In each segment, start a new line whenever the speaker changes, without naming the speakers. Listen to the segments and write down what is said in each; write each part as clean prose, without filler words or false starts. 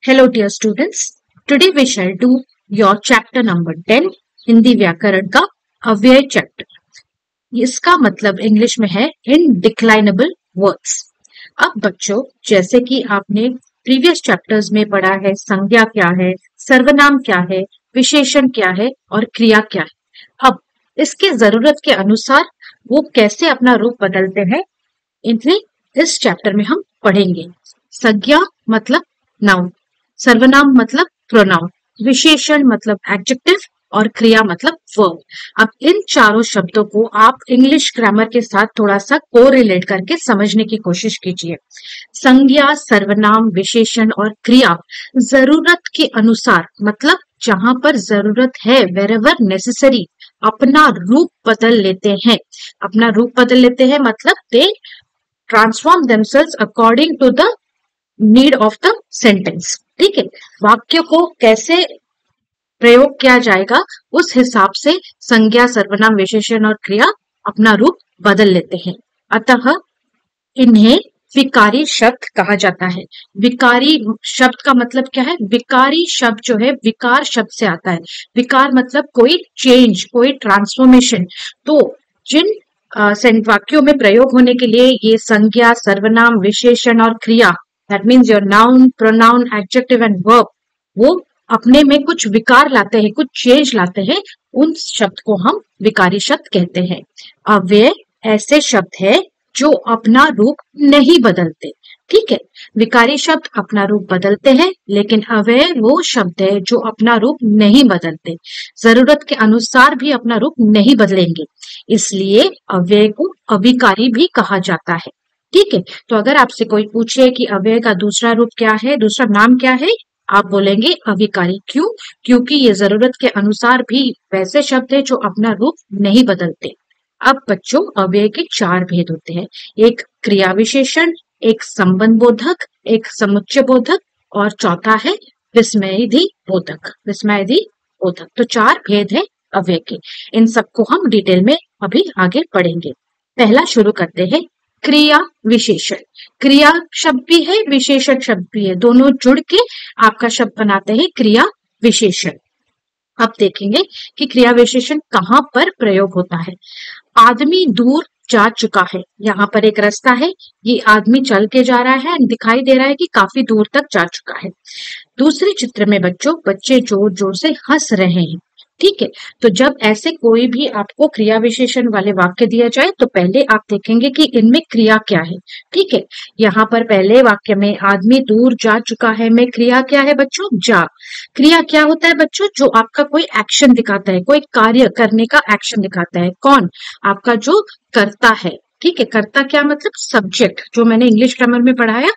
Hello dear students, today we shall do your chapter number 10 Hindi व्याकरण का अव्यय chapter. इसका मतलब इंग्लिश में है इनडिक्लाइनेबल वर्ड्स। अब बच्चों, जैसे कि आपने प्रीवियस चैप्टर्स में पढ़ा है, संज्ञा क्या है, सर्वनाम क्या है, विशेषण क्या है और क्रिया क्या है। अब इसके जरूरत के अनुसार वो कैसे अपना रूप बदलते हैं, इन्हें इस चैप्टर में हम पढ़ेंगे। संज्ञा मतलब नाउन, सर्वनाम मतलब प्रोनाउन, विशेषण मतलब एडजेक्टिव और क्रिया मतलब वर्ब। अब इन चारों शब्दों को आप इंग्लिश ग्रामर के साथ थोड़ा सा कोरिलेट करके समझने की कोशिश कीजिए। संज्ञा, सर्वनाम, विशेषण और क्रिया जरूरत के अनुसार, मतलब जहां पर जरूरत है, वेरेवर नेसेसरी, अपना रूप बदल लेते हैं। अपना रूप बदल लेते हैं मतलब they transform themselves according to the need of the sentence. ठीक है, वाक्य को कैसे प्रयोग किया जाएगा उस हिसाब से संज्ञा, सर्वनाम, विशेषण और क्रिया अपना रूप बदल लेते हैं। अतः इन्हें विकारी शब्द कहा जाता है। विकारी शब्द का मतलब क्या है? विकारी शब्द जो है विकार शब्द से आता है। विकार मतलब कोई चेंज, कोई ट्रांसफॉर्मेशन। तो जिन वाक्यों में प्रयोग होने के लिए ये संज्ञा, सर्वनाम, विशेषण और क्रिया, that means your noun, pronoun, adjective and verb, वो अपने में कुछ विकार लाते हैं, कुछ चेंज लाते हैं, उन शब्द को हम विकारी शब्द कहते हैं। अव्यय ऐसे शब्द है जो अपना रूप नहीं बदलते। ठीक है, विकारी शब्द अपना रूप बदलते हैं, लेकिन अव्यय वो शब्द है जो अपना रूप नहीं बदलते, जरूरत के अनुसार भी अपना रूप नहीं बदलेंगे, इसलिए अव्यय को अविकारी भी कहा जाता है। ठीक है, तो अगर आपसे कोई पूछे कि अव्यय का दूसरा रूप क्या है, दूसरा नाम क्या है, आप बोलेंगे अविकारी। क्यों? क्योंकि ये जरूरत के अनुसार भी वैसे शब्द है जो अपना रूप नहीं बदलते। अब बच्चों, अव्यय के चार भेद होते हैं, एक क्रिया विशेषण, एक संबंध बोधक, एक समुच्चय बोधक और चौथा है विस्मयादि बोधक। विस्मयादि बोधक, तो चार भेद है अव्यय के। इन सबको हम डिटेल में अभी आगे पढ़ेंगे। पहला शुरू करते हैं क्रिया विशेषण। क्रिया शब्द भी है, विशेषण शब्द भी है, दोनों जुड़ के आपका शब्द बनाते हैं क्रिया विशेषण। अब देखेंगे कि क्रिया विशेषण कहाँ पर प्रयोग होता है। आदमी दूर जा चुका है, यहाँ पर एक रास्ता है, ये आदमी चल के जा रहा है, दिखाई दे रहा है कि काफी दूर तक जा चुका है। दूसरे चित्र में बच्चों, बच्चे जोर जोर से हंस रहे हैं। ठीक है, तो जब ऐसे कोई भी आपको क्रिया विशेषण वाले वाक्य दिया जाए तो पहले आप देखेंगे कि इनमें क्रिया क्या है। ठीक है, यहाँ पर पहले वाक्य में आदमी दूर जा चुका है में क्रिया क्या है बच्चों? जा। क्रिया क्या होता है बच्चों? जो आपका कोई एक्शन दिखाता है, कोई कार्य करने का एक्शन दिखाता है। कौन? आपका जो कर्ता है। ठीक है, कर्ता क्या मतलब? सब्जेक्ट, जो मैंने इंग्लिश ग्रामर में पढ़ाया,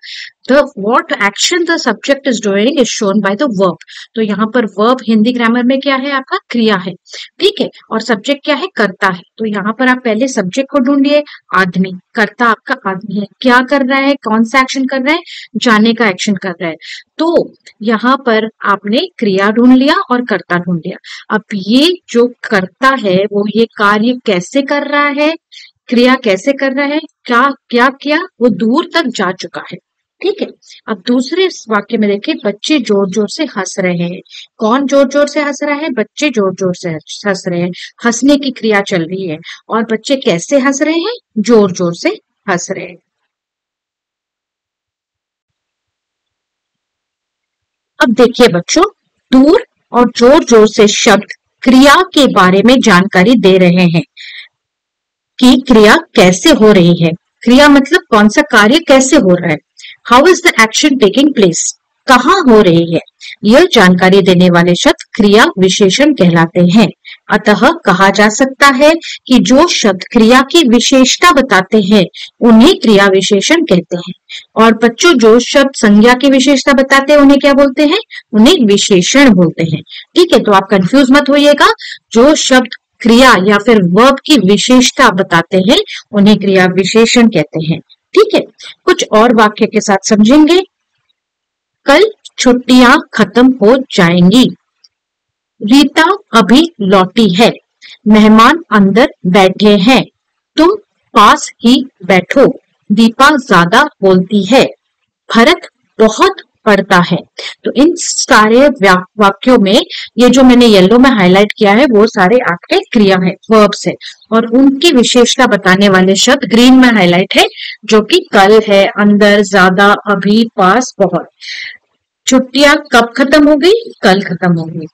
the what action the subject is doing is shown by the verb. तो यहाँ पर वर्ब हिंदी ग्रामर में क्या है? आपका क्रिया है। ठीक है, और सब्जेक्ट क्या है? कर्ता है। तो यहाँ पर आप पहले सब्जेक्ट को ढूंढिए, आदमी। कर्ता आपका आदमी है, क्या कर रहा है, कौन सा एक्शन कर रहा है? जाने का एक्शन कर रहा है। तो यहाँ पर आपने क्रिया ढूंढ लिया और कर्ता ढूंढ लिया। अब ये जो कर्ता है वो ये कार्य कैसे कर रहा है, क्रिया कैसे कर रहा है, क्या क्या किया? वो दूर तक जा चुका है। ठीक है, अब दूसरे वाक्य में देखिए, बच्चे जोर जोर से हंस रहे हैं। कौन जोर जोर से हंस रहा है? बच्चे जोर जोर से हंस रहे हैं। हंसने की क्रिया चल रही है और बच्चे कैसे हंस रहे हैं? जोर जोर से हंस रहे हैं। अब देखिए बच्चों, दूर और जोर जोर से शब्द क्रिया के बारे में जानकारी दे रहे हैं कि क्रिया कैसे हो रही है। क्रिया मतलब कौन सा कार्य कैसे हो रहा है। How is the action taking place, कहाँ हो रही है। यह जानकारी देने वाले शब्द क्रिया विशेषण कहलाते हैं। अतः कहा जा सकता है कि जो शब्द क्रिया की विशेषता बताते हैं उन्हें क्रिया विशेषण कहते हैं, और बच्चों जो शब्द संज्ञा की विशेषता बताते हैं उन्हें क्या बोलते हैं? उन्हें विशेषण बोलते हैं। ठीक है, तो आप कंफ्यूज मत होइएगा। जो शब्द क्रिया या फिर वर्ब की विशेषता बताते हैं उन्हें क्रिया विशेषण कहते हैं। ठीक है, कुछ और वाक्य के साथ समझेंगे। कल छुट्टियां खत्म हो जाएंगी। रीता अभी लौटी है। मेहमान अंदर बैठे हैं, तुम पास ही बैठो। दीपा ज्यादा बोलती है। भरत बहुत पड़ता है। तो इन सारे वाक्यों में ये जो मैंने येलो में हाईलाइट किया है वो सारे आपके क्रिया है, वर्ब्स है, और उनकी विशेषता बताने वाले शब्द ग्रीन में हाईलाइट है, जो कि कल है, अंदर, ज्यादा, अभी, पास, बहुत। छुट्टियां कब खत्म हो गई? कल खत्म हो गई।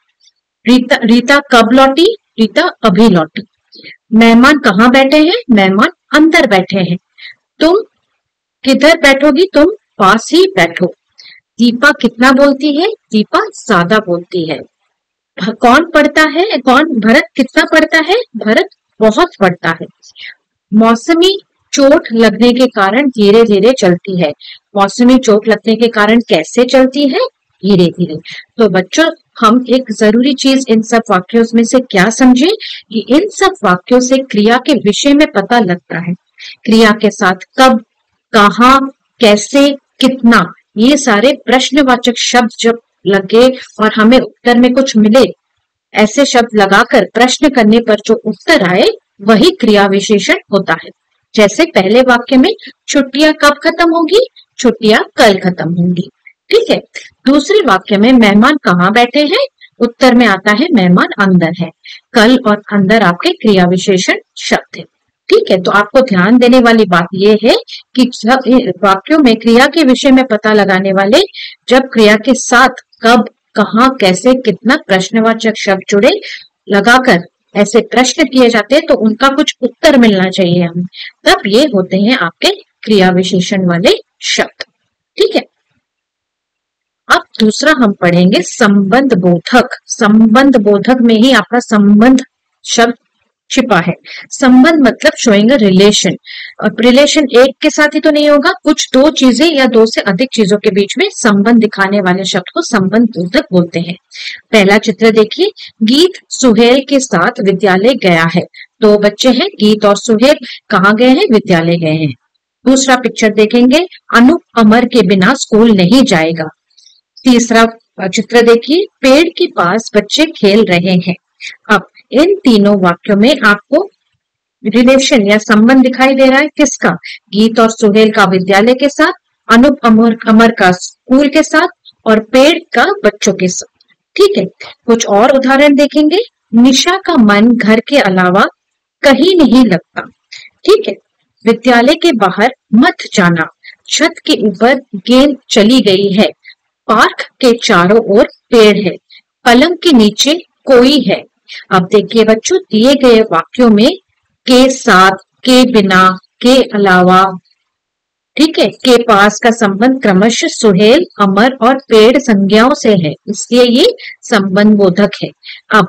रीता कब लौटी? रीता अभी लौटी। मेहमान कहाँ बैठे हैं? मेहमान अंदर बैठे हैं। तुम किधर बैठोगी? तुम पास ही बैठो। दीपा कितना बोलती है? दीपा ज्यादा बोलती है। कौन पढ़ता है? भरत कितना पढ़ता है? भरत बहुत पढ़ता है। मौसमी चोट लगने के कारण धीरे धीरे चलती है। मौसमी चोट लगने के कारण कैसे चलती है? धीरे धीरे। तो बच्चों, हम एक जरूरी चीज इन सब वाक्यों में से क्या समझे कि इन सब वाक्यों से क्रिया के विषय में पता लगता है। क्रिया के साथ कब, कहाँ, कैसे, कितना, ये सारे प्रश्नवाचक शब्द जब लगे और हमें उत्तर में कुछ मिले, ऐसे शब्द लगाकर प्रश्न करने पर जो उत्तर आए वही क्रिया विशेषण होता है। जैसे पहले वाक्य में छुट्टियां कब खत्म होगी? छुट्टियां कल खत्म होंगी। ठीक है। दूसरे वाक्य में मेहमान कहाँ बैठे हैं? उत्तर में आता है मेहमान अंदर है। कल और अंदर आपके क्रिया विशेषण शब्द है। ठीक है। तो आपको ध्यान देने वाली बात यह है कि वाक्यों में क्रिया के विषय में पता लगाने वाले जब क्रिया के साथ कब, कहाँ, कैसे, कितना प्रश्नवाचक शब्द जुड़े लगाकर ऐसे प्रश्न किए जाते हैं तो उनका कुछ उत्तर मिलना चाहिए हमें, तब ये होते हैं आपके क्रिया विशेषण वाले शब्द। ठीक है। अब दूसरा हम पढ़ेंगे संबंध बोधक। संबंध बोधक में ही आपका संबंध शब्द छिपा है। संबंध मतलब शोइंग अ रिलेशन। अब रिलेशन एक के साथ ही तो नहीं होगा, कुछ दो चीजें या दो से अधिक चीजों के बीच में संबंध दिखाने वाले शब्द को संबंध बोधक बोलते हैं। पहला चित्र देखिए, गीत सुहेल के साथ विद्यालय गया है। दो बच्चे हैं, गीत और सुहेल कहाँ गए हैं? विद्यालय गए हैं। दूसरा पिक्चर देखेंगे, अनूप अमर के बिना स्कूल नहीं जाएगा। तीसरा चित्र देखिए, पेड़ के पास बच्चे खेल रहे हैं। अब इन तीनों वाक्यों में आपको रिलेशन या संबंध दिखाई दे रहा है किसका? गीत और सुहेल का विद्यालय के साथ, अनूप अमर का स्कूल के साथ, और पेड़ का बच्चों के साथ। ठीक है। कुछ और उदाहरण देखेंगे। निशा का मन घर के अलावा कहीं नहीं लगता। ठीक है। विद्यालय के बाहर मत जाना। छत के ऊपर गेंद चली गई है। पार्क के चारों ओर पेड़ है। पलंग के नीचे कोई है। अब देखिए बच्चों, दिए गए वाक्यों में के साथ, के बिना, के अलावा, ठीक है, के पास का संबंध क्रमशः सुहेल, अमर और पेड़ संज्ञाओं से है, इसलिए ये संबंध बोधक है। अब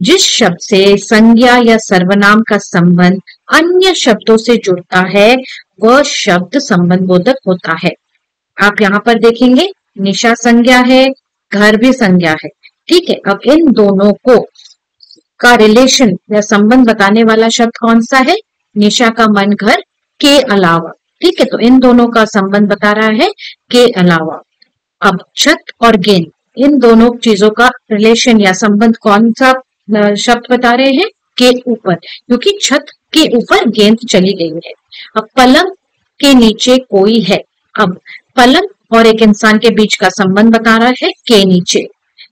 जिस शब्द से संज्ञा या सर्वनाम का संबंध अन्य शब्दों से जुड़ता है वह शब्द संबंध बोधक होता है। आप यहाँ पर देखेंगे, निशा संज्ञा है, घर भी संज्ञा है। ठीक है। अब इन दोनों को का रिलेशन या संबंध बताने वाला शब्द कौन सा है? निशा का मन घर के अलावा। ठीक है। तो इन दोनों का संबंध बता रहा है के अलावा। अब छत और गेंद, इन दोनों चीजों का रिलेशन या संबंध कौन सा शब्द बता रहे हैं? के ऊपर, क्योंकि छत के ऊपर गेंद चली गई है। अब पलंग के नीचे कोई है। अब पलंग और एक इंसान के बीच का संबंध बता रहा है के नीचे।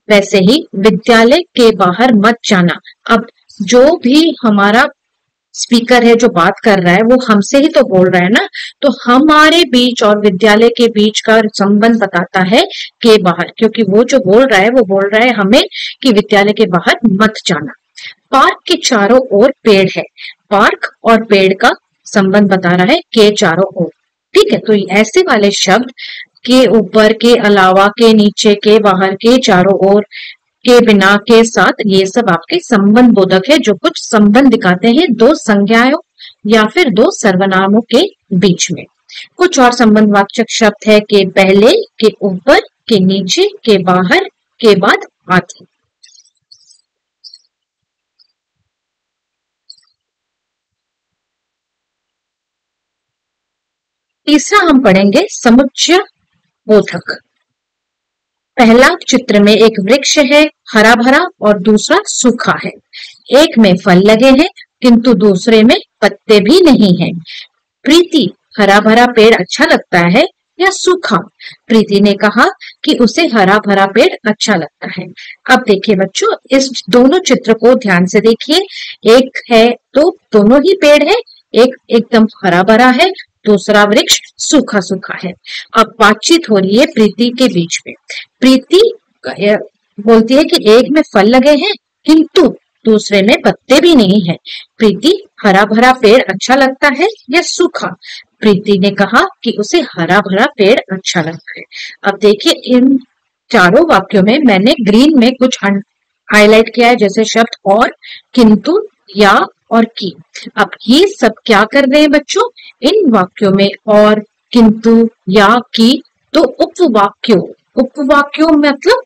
वैसे ही विद्यालय के बाहर मत जाना। अब जो भी हमारा स्पीकर है जो बात कर रहा है वो हमसे ही तो बोल रहा है ना, तो हमारे बीच और विद्यालय के बीच का संबंध बताता है के बाहर, क्योंकि वो जो बोल रहा है वो बोल रहा है हमें कि विद्यालय के बाहर मत जाना। पार्क के चारों ओर पेड़ है। पार्क और पेड़ का संबंध बता रहा है के चारों ओर। ठीक है। तो ऐसे वाले शब्द के ऊपर, के अलावा, के नीचे, के बाहर, के चारों ओर, के बिना, के साथ, ये सब आपके संबंध बोधक है जो कुछ संबंध दिखाते हैं दो संज्ञाओं या फिर दो सर्वनामों के बीच में। कुछ और संबंधवाचक शब्द है के पहले, के ऊपर, के नीचे, के बाहर, के बाद, आदि। तीसरा हम पढ़ेंगे समुच्चय बोधक। पहला चित्र में एक वृक्ष है, हरा भरा, और दूसरा सूखा है। एक में फल लगे हैं किंतु दूसरे में पत्ते भी नहीं हैं। प्रीति, हरा भरा पेड़ अच्छा लगता है या सूखा? प्रीति ने कहा कि उसे हरा भरा पेड़ अच्छा लगता है। अब देखिए बच्चों, इस दोनों चित्र को ध्यान से देखिए। एक है तो दोनों ही पेड़ है, एक एकदम हरा भरा है, दूसरा वृक्ष सूखा सूखा है। अब बातचीत हो रही है प्रीति के बीच में। प्रीति बोलती है कि एक में फल लगे हैं किंतु दूसरे में पत्ते भी नहीं है। प्रीति, हरा भरा पेड़ अच्छा लगता है या सूखा? प्रीति ने कहा कि उसे हरा भरा पेड़ अच्छा लगता है। अब देखिए, इन चारों वाक्यों में मैंने ग्रीन में कुछ हाईलाइट किया है, जैसे शब्द और, किंतु, या और की। अब ये सब क्या कर रहे हैं बच्चों? इन वाक्यों में और, किंतु, या, की तो उपवाक्यों मतलब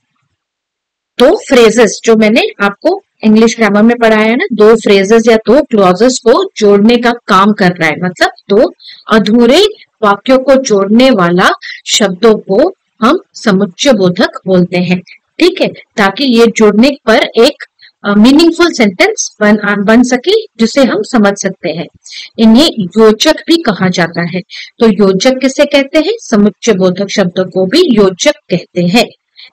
दो फ्रेजेस, जो मैंने आपको इंग्लिश ग्रामर में पढ़ाया है ना, दो फ्रेजेस या दो क्लॉजेस को जोड़ने का काम कर रहा है। मतलब दो अधूरे वाक्यों को जोड़ने वाला शब्दों को हम समुच्चय बोधक बोलते हैं। ठीक है, ताकि ये जोड़ने पर एक मीनिंगफुल सेंटेंस बन सके, जिसे हम समझ सकते हैं। इन्हें योजक भी कहा जाता है। तो योजक किसे कहते हैं? समुच्चय बोधक शब्दों को भी योजक कहते हैं।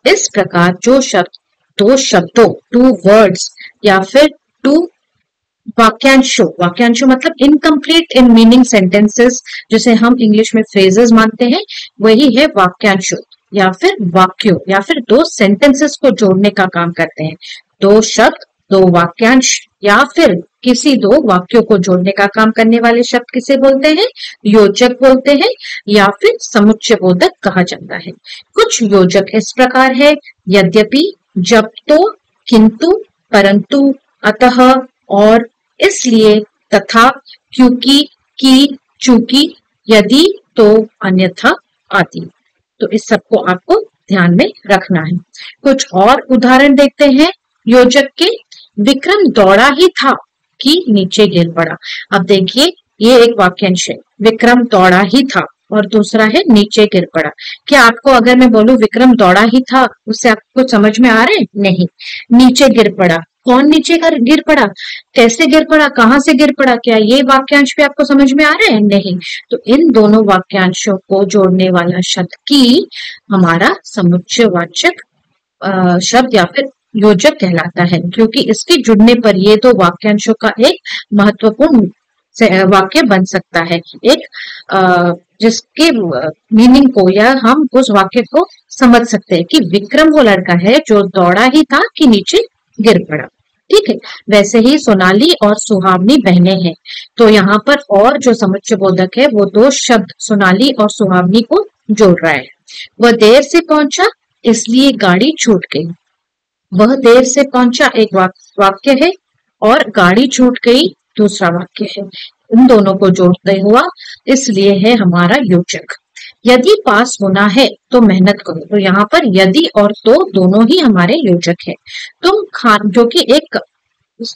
इस प्रकार जो शब्द दो शब्दों, टू वर्ड्स या फिर टू वाक्यांशों मतलब इनकम्प्लीट इन मीनिंग सेंटेंसेस, जिसे हम इंग्लिश में फ्रेजेस मानते हैं, वही है वाक्यांशों या फिर वाक्यों या फिर दो सेंटेंसेस को जोड़ने का काम करते हैं। दो शब्द, दो वाक्यांश या फिर किसी दो वाक्यों को जोड़ने का काम करने वाले शब्द किसे बोलते हैं? योजक बोलते हैं या फिर समुच्चय बोधक कहा जाता है। कुछ योजक इस प्रकार है: यद्यपि, जब तो, किंतु, परंतु, अतः, और, इसलिए, तथा, क्योंकि, की, चूंकि, यदि, तो, अन्यथा आदि। तो इस सबको आपको ध्यान में रखना है। कुछ और उदाहरण देखते हैं योजक के। विक्रम दौड़ा ही था कि नीचे गिर पड़ा। अब देखिए, ये एक वाक्यांश है, विक्रम दौड़ा ही था, और दूसरा है नीचे गिर पड़ा। क्या आपको अगर मैं बोलूं विक्रम दौड़ा ही था, उससे आपको समझ में आ रहा है? नहीं। नीचे गिर पड़ा, कौन नीचे गिर पड़ा, कैसे गिर पड़ा, कहां से गिर पड़ा, क्या ये वाक्यांश भी आपको समझ में आ रहा है? नहीं। तो इन दोनों वाक्यांशों को जोड़ने वाला शब्द की हमारा समुच्चयवाचक शब्द या फिर योजक कहलाता है, क्योंकि इसके जुड़ने पर ये दो वाक्यांशों का एक महत्वपूर्ण वाक्य बन सकता है, एक जिसके मीनिंग को या हम उस वाक्य को समझ सकते हैं कि विक्रम वो लड़का है जो दौड़ा ही था कि नीचे गिर पड़ा। ठीक है, वैसे ही सोनाली और सुहावनी बहनें हैं। तो यहाँ पर और जो समुच्चय बोधक है वो दो शब्द सोनाली और सुहावनी को जोड़ रहा है। वह देर से पहुंचा इसलिए गाड़ी छूट गई। वह देर से पहुंचा एक वाक्य है और गाड़ी छूट गई दूसरा वाक्य है। इन दोनों को जोड़ते हुआ इसलिए है हमारा योजक। यदि पास होना है तो मेहनत करो। तो यहाँ पर यदि और तो दोनों ही हमारे योजक है। तुम जो कि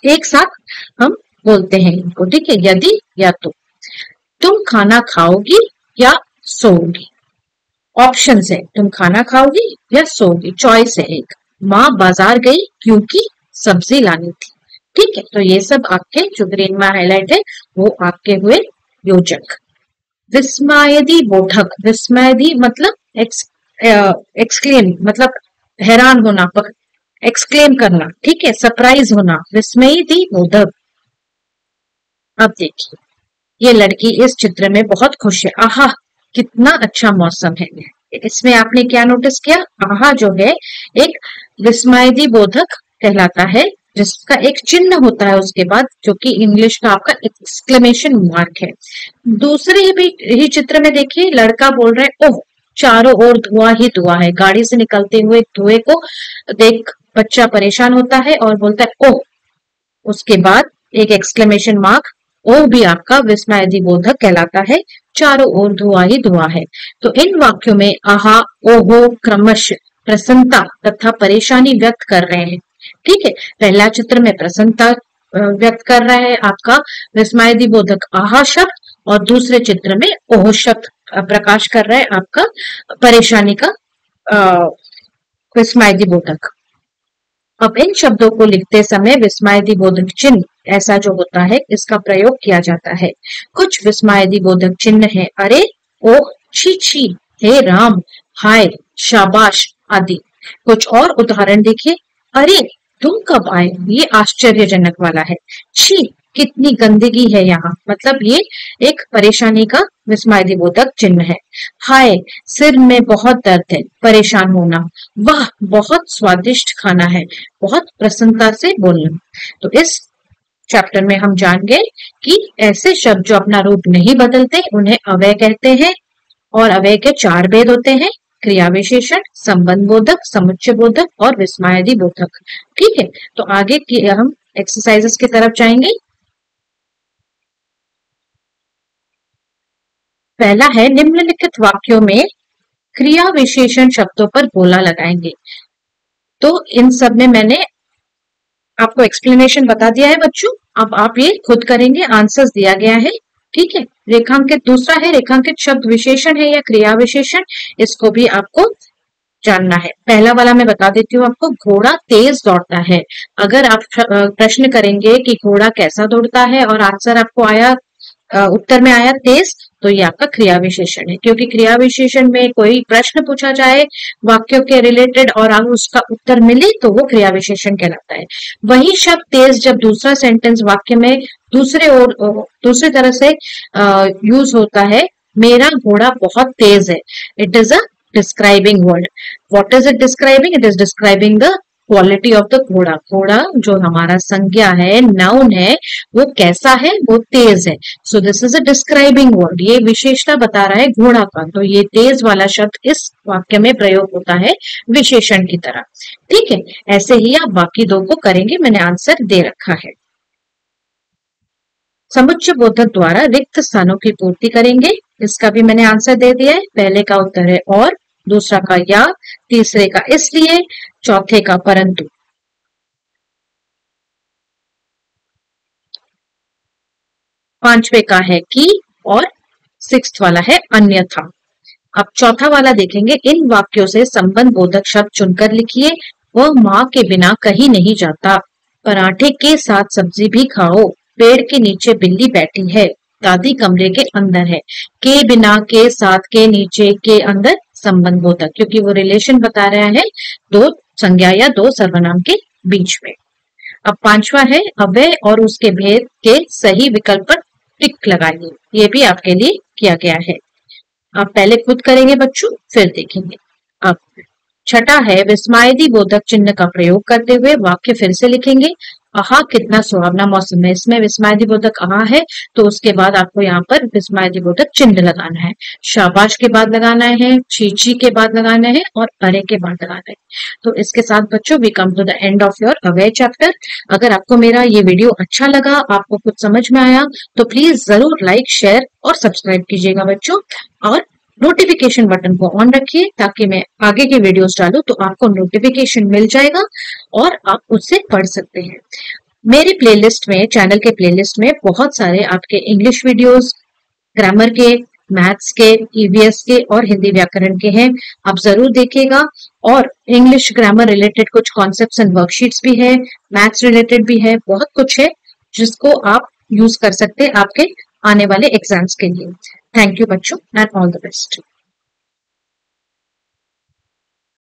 एक साथ हम बोलते हैं इनको, ठीक है, यदि या तो। तुम खाना खाओगी या सोओगी? ऑप्शन है, तुम खाना खाओगी या सोओगी, चॉइस है एक। माँ बाजार गई क्योंकि सब्जी लानी थी। ठीक है, तो ये सब आपके जो ग्रीन में हाईलाइट है वो आपके हुए योजक। विस्मयदी बोधक, विस्मयदी मतलब एक्सक्लेम, मतलब हैरान होना, एक्सक्लेम करना, ठीक है, सरप्राइज होना, विस्मयदी बोधक। अब देखिए, ये लड़की इस चित्र में बहुत खुश है। आहा, कितना अच्छा मौसम है। इसमें आपने क्या नोटिस किया? आहा जो है एक विस्मयदी बोधक कहलाता है, जिसका एक चिन्ह होता है उसके बाद, जो कि इंग्लिश का आपका एक्सक्लेमेशन मार्क है। दूसरे ही चित्र में देखिए, लड़का बोल रहा है, ओह, चारों ओर धुआं ही धुआं है। गाड़ी से निकलते हुए धुएं को देख बच्चा परेशान होता है और बोलता है ओह। उसके बाद एक एक्सक्लेमेशन मार्क, ओ भी आपका विस्मयदी बोधक कहलाता है। चारों ओर धुआं ही धुआं है। तो इन वाक्यों में आहा, ओहो क्रमश प्रसन्नता तथा परेशानी व्यक्त कर रहे हैं। ठीक है, पहला चित्र में प्रसन्नता व्यक्त कर रहा है आपका विस्मयदी बोधक आहा शब्द, और दूसरे चित्र में ओह शब्द प्रकाश कर रहा है आपका परेशानी का विस्मयदी बोधक। अब इन शब्दों को लिखते समय विस्मयदी बोधक चिन्ह ऐसा जो होता है इसका प्रयोग किया जाता है। कुछ विस्मयदी बोधक चिन्ह है, अरे, ओह, छी छी, हे राम, हाय, शाबाश आदि। कुछ और उदाहरण देखिए। अरे तुम कब आए, ये आश्चर्यजनक वाला है। छी, कितनी गंदगी है यहाँ, मतलब ये एक परेशानी का विस्मयदिबोधक चिन्ह है। हाय, सिर में बहुत दर्द है, परेशान होना। वाह, बहुत स्वादिष्ट खाना है, बहुत प्रसन्नता से बोलना। तो इस चैप्टर में हम जान गए कि ऐसे शब्द जो अपना रूप नहीं बदलते उन्हें अव्यय कहते हैं, और अव्यय के 4 भेद होते हैं: क्रिया विशेषण, संबंध बोधक, समुच्चय बोधक और विस्मयादि बोधक। ठीक है, तो आगे की हम एक्सरसाइजेस की तरफ जाएंगे। पहला है, निम्नलिखित वाक्यों में क्रिया विशेषण शब्दों पर गोला लगाएंगे। तो इन सब में मैंने आपको एक्सप्लेनेशन बता दिया है बच्चों, अब आप ये खुद करेंगे, आंसर्स दिया गया है। ठीक है, रेखांकित दूसरा है, रेखांकित शब्द विशेषण है या क्रिया विशेषण, इसको भी आपको जानना है। पहला वाला मैं बता देती हूँ आपको, घोड़ा तेज दौड़ता है। अगर आप प्रश्न करेंगे कि घोड़ा कैसा दौड़ता है और आंसर आपको आया, उत्तर में आया तेज, तो ये आपका क्रिया विशेषण है, क्योंकि क्रिया विशेषण में कोई प्रश्न पूछा जाए वाक्यों के रिलेटेड और आप उसका उत्तर मिले तो वो क्रिया विशेषण कहलाता है। वही शब्द तेज जब दूसरा सेंटेंस वाक्य में दूसरी तरह से यूज होता है, मेरा घोड़ा बहुत तेज है, it is a describing word. What is it describing? It is describing the quality of the घोड़ा। घोड़ा जो हमारा संज्ञा है, नाउन है, वो कैसा है? वो तेज है। So this is a describing word, ये विशेषता बता रहा है घोड़ा का, तो ये तेज वाला शब्द इस वाक्य में प्रयोग होता है विशेषण की तरह। ठीक है, ऐसे ही आप बाकी दो को करेंगे, मैंने आंसर दे रखा है। समुच्चय बोधक द्वारा रिक्त स्थानों की पूर्ति करेंगे, इसका भी मैंने आंसर दे दिया है। पहले का उत्तर है और, दूसरा का या, तीसरे का इसलिए, चौथे का परंतु। पांचवे का है कि, और सिक्स्थ वाला है अन्यथा। अब चौथा वाला देखेंगे, इन वाक्यों से संबंध बोधक शब्द चुनकर लिखिए। वह माँ के बिना कहीं नहीं जाता, पराठे के साथ सब्जी भी खाओ, पेड़ के नीचे बिल्ली बैठी है, दादी कमरे के अंदर है। के बिना, के साथ, के नीचे, के अंदर संबंध बोधक, क्योंकि वो रिलेशन बता रहा है दो संज्ञा या दो सर्वनाम के बीच में। अब पांचवा है, अव्यय और उसके भेद के सही विकल्प पर टिक लगाइए, ये भी आपके लिए किया गया है। आप पहले खुद करेंगे बच्चों, फिर देखेंगे। अब छठा है, विस्मयादि बोधक चिन्ह का प्रयोग करते हुए वाक्य फिर से लिखेंगे। आहा कितना सुहावना मौसम है, इसमें विस्मयादि बोधक आहा है, तो उसके बाद आपको यहाँ पर विस्मयादि बोधक चिन्ह लगाना है। शाबाश के बाद लगाना है, चीची के बाद लगाना है और अरे के बाद लगाना है। तो इसके साथ बच्चों we come to the end of your अव्यय चैप्टर। अगर आपको मेरा ये वीडियो अच्छा लगा, आपको कुछ समझ में आया, तो प्लीज जरूर लाइक, शेयर और सब्सक्राइब कीजिएगा बच्चों, और नोटिफिकेशन बटन को ऑन रखिए ताकि मैं आगे के वीडियोस डालूं तो आपको नोटिफिकेशन मिल जाएगा और आप उससे पढ़ सकते हैं। मेरे प्लेलिस्ट में, चैनल के प्लेलिस्ट में बहुत सारे आपके इंग्लिश वीडियोस, ग्रामर के, मैथ्स के, ईवीएस के और हिंदी व्याकरण के हैं, आप जरूर देखिएगा। और इंग्लिश ग्रामर रिलेटेड कुछ कॉन्सेप्ट्स एंड वर्कशीट्स भी है, मैथ्स रिलेटेड भी है, बहुत कुछ है जिसको आप यूज कर सकते हैं आपके आने वाले एग्जाम्स के लिए। थैंक यू बच्चों, एंड ऑल द बेस्ट।